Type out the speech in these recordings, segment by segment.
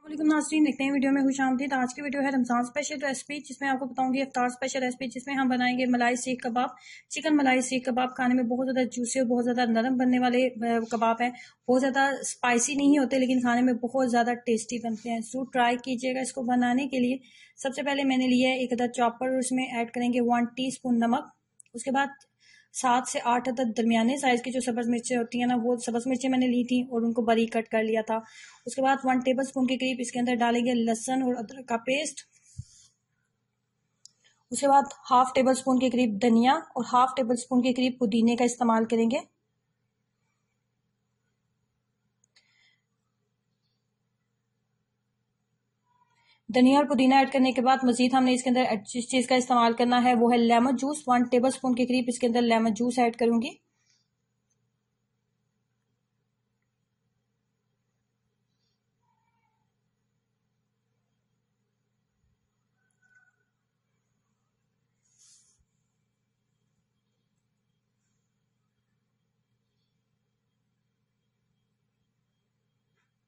वालेकुम नाज़रीन, एक नई वीडियो में खुशामदीद। आज की वीडियो है रमज़ान स्पेशल रेसिपी, जिसमें आपको बताऊंगी इफ्तार स्पेशल रेसिपी, जिसमें हम बनाएंगे मलाई सीख कबाब। चिकन मलाई सीख कबाब खाने में बहुत ज़्यादा जूसी और बहुत ज़्यादा नरम बनने वाले कबाब हैं। बहुत ज़्यादा स्पाइसी नहीं होते, लेकिन खाने में बहुत ज़्यादा टेस्टी बनते हैं। ज़रूर ट्राई कीजिएगा। इसको बनाने के लिए सबसे पहले मैंने लिया है एक अदद चॉपर, उसमें ऐड करेंगे 1 टीस्पून नमक। उसके बाद 7 से 8 अदद दरमियाने साइज़ की जो सब्ज़ मिर्चें होती हैं ना, वो सब्ज़ मिर्चें मैंने ली थी और उनको बारीक कट कर लिया था। उसके बाद 1 टेबलस्पून के करीब इसके अंदर डालेंगे लहसुन और अदरक का पेस्ट। उसके बाद हाफ टेबल स्पून के करीब धनिया और हाफ टेबल स्पून के करीब पुदीने का इस्तेमाल करेंगे। धनिया और पुदीना ऐड करने के बाद मजीद हमने इसके अंदर जिस चीज़ का इस्तेमाल करना है वो है लेमन जूस। 1 टेबल स्पून के करीब इसके अंदर लेमन जूस ऐड करूंगी।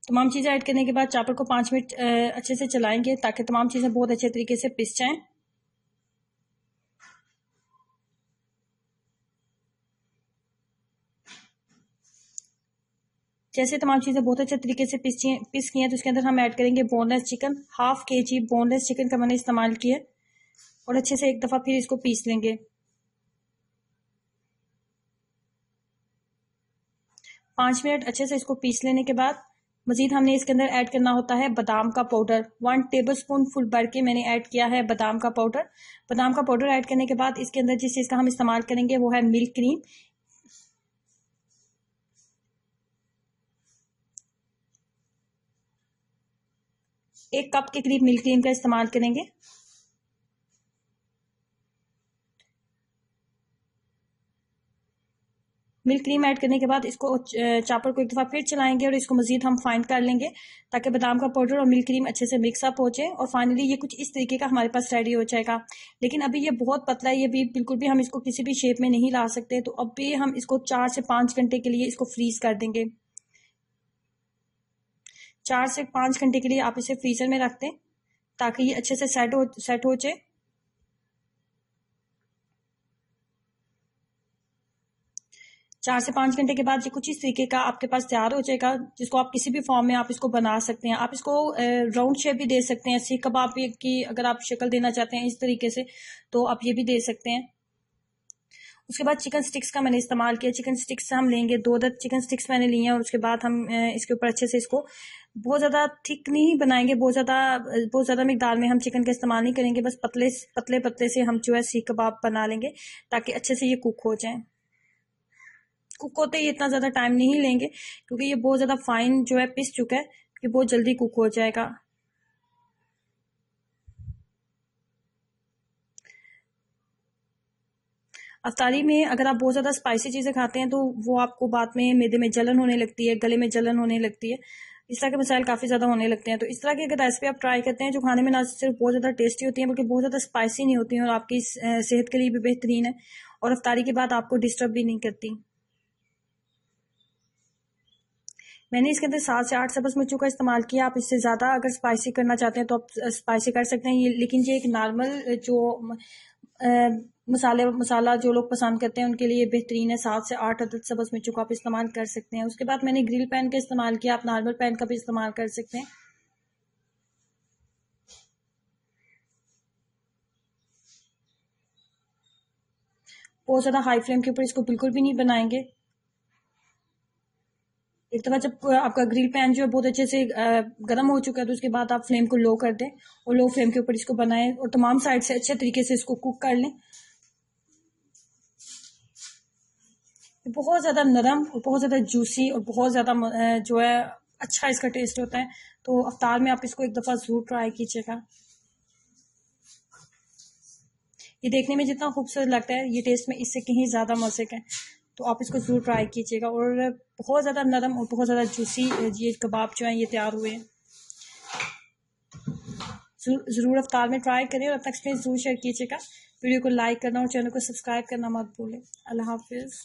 तमाम चीज़ें ऐड करने के बाद चॉपर को 5 मिनट अच्छे से चलाएंगे, ताकि तमाम चीज़ें बहुत अच्छे तरीके से पिस जाएं। जैसे तमाम चीज़ें बहुत अच्छे तरीके से पिस की हैं, तो उसके अंदर हम ऐड करेंगे boneless chicken. Half KG boneless chicken का मैंने इस्तेमाल किया और अच्छे से एक दफ़ा फिर इसको पीस लेंगे। 5 मिनट अच्छे से इसको पीस लेने के बाद मजीद हमने इसके अंदर ऐड करना होता है बादाम का पाउडर। 1 टेबल स्पून फुल भर के मैंने ऐड किया है बादाम का पाउडर। बादाम का पाउडर ऐड करने के बाद इसके अंदर जिस चीज़ का हम इस्तेमाल करेंगे वो है मिल्क क्रीम। एक कप के करीब मिल्क क्रीम का इस्तेमाल करेंगे। मिल्क क्रीम ऐड करने के बाद इसको चॉपर को एक दफ़ा फिर चलाएंगे और इसको मजीद हम फाइन कर लेंगे, ताकि बादाम का पाउडर और मिल्क क्रीम अच्छे से मिक्सअप हो जाए। और फाइनली ये कुछ इस तरीके का हमारे पास रेडी हो जाएगा। लेकिन अभी ये बहुत पतला है, ये भी बिल्कुल भी हम इसको किसी भी शेप में नहीं ला सकते, तो अभी हम इसको 4 से 5 घंटे के लिए इसको फ्रीज कर देंगे। 4 से 5 घंटे के लिए आप इसे फ्रीजर में रख दें, ताकि ये अच्छे से सेट हो जाए। 4 से 5 घंटे के बाद ये कुछ इस तरीके का आपके पास तैयार हो जाएगा, जिसको आप किसी भी फॉर्म में आप इसको बना सकते हैं। आप इसको राउंड शेप भी दे सकते हैं। सीख कबाब की अगर आप शक्ल देना चाहते हैं इस तरीके से, तो आप ये भी दे सकते हैं। उसके बाद चिकन स्टिक्स का मैंने इस्तेमाल किया। चिकन स्टिक्स हम लेंगे 2 अदद चिकन स्टिक्स मैंने लिए हैं। और उसके बाद हम इसके ऊपर अच्छे से इसको बहुत ज़्यादा थिक नहीं बनाएंगे, बहुत ज़्यादा मिकदार में हम चिकन का इस्तेमाल नहीं करेंगे। बस पतले पतले पतले से हम जो है सीख कबाब बना लेंगे, ताकि अच्छे से ये कुक हो जाए। कुक होते ही इतना ज़्यादा टाइम नहीं लेंगे, क्योंकि ये बहुत ज़्यादा फाइन जो है पिस चुका है, कि बहुत जल्दी कुक हो जाएगा। अफ्तारी में अगर आप बहुत ज़्यादा स्पाइसी चीज़ें खाते हैं, तो वो आपको बाद में मैदे में जलन होने लगती है, गले में जलन होने लगती है। इस तरह के मसाइल काफ़ी ज़्यादा होने लगते हैं। तो इस तरह की अगर रेसिपी आप ट्राई करते हैं, जो खाने में ना सिर्फ बहुत ज़्यादा टेस्टी होती है, बल्कि बहुत ज़्यादा स्पाइसी नहीं होती हैं, और आपकी सेहत के लिए भी बेहतरीन है, और अफ्तारी के बाद आपको डिस्टर्ब भी नहीं करती। मैंने इसके अंदर 7 से 8 सब्ज़ मिर्चों का इस्तेमाल किया। आप इससे ज़्यादा अगर स्पाइसी करना चाहते हैं तो आप स्पाइसी कर सकते हैं। लेकिन ये एक नॉर्मल जो मसाला जो लोग पसंद करते हैं उनके लिए बेहतरीन है। 7 से 8 अदद सब्ज़ मिर्चों को आप इस्तेमाल कर सकते हैं। उसके बाद मैंने ग्रिल पैन का इस्तेमाल किया। आप नॉर्मल पैन का भी इस्तेमाल कर सकते हैं। बहुत ज़्यादा हाई फ्लेम के ऊपर इसको बिल्कुल भी नहीं बनाएंगे। एक दफ़ा जब आपका ग्रिल पैन जो है बहुत अच्छे से गर्म हो चुका है, तो उसके बाद आप फ्लेम को लो कर दें और लो फ्लेम के ऊपर इसको बनाएं, और तमाम साइड से अच्छे तरीके से इसको कुक कर लें। बहुत ज़्यादा नरम और बहुत ज़्यादा जूसी और बहुत ज़्यादा जो है अच्छा इसका टेस्ट होता है। तो अफ्तार में आप इसको एक दफ़ा ज़रूर ट्राई कीजिएगा। ये देखने में जितना खूबसूरत लगता है, ये टेस्ट में इससे कहीं ज़्यादा मज़े का है। तो आप इसको ज़रूर ट्राई कीजिएगा। और बहुत ज़्यादा नरम और बहुत ज़्यादा जूसी ये कबाब जो हैं ये तैयार हुए हैं। ज़रूर अफ्तार में ट्राई करें और अपना एक्सपीरियंस ज़रूर शेयर कीजिएगा। वीडियो को लाइक करना और चैनल को सब्सक्राइब करना मत भूलें। अल्लाह हाफिज़।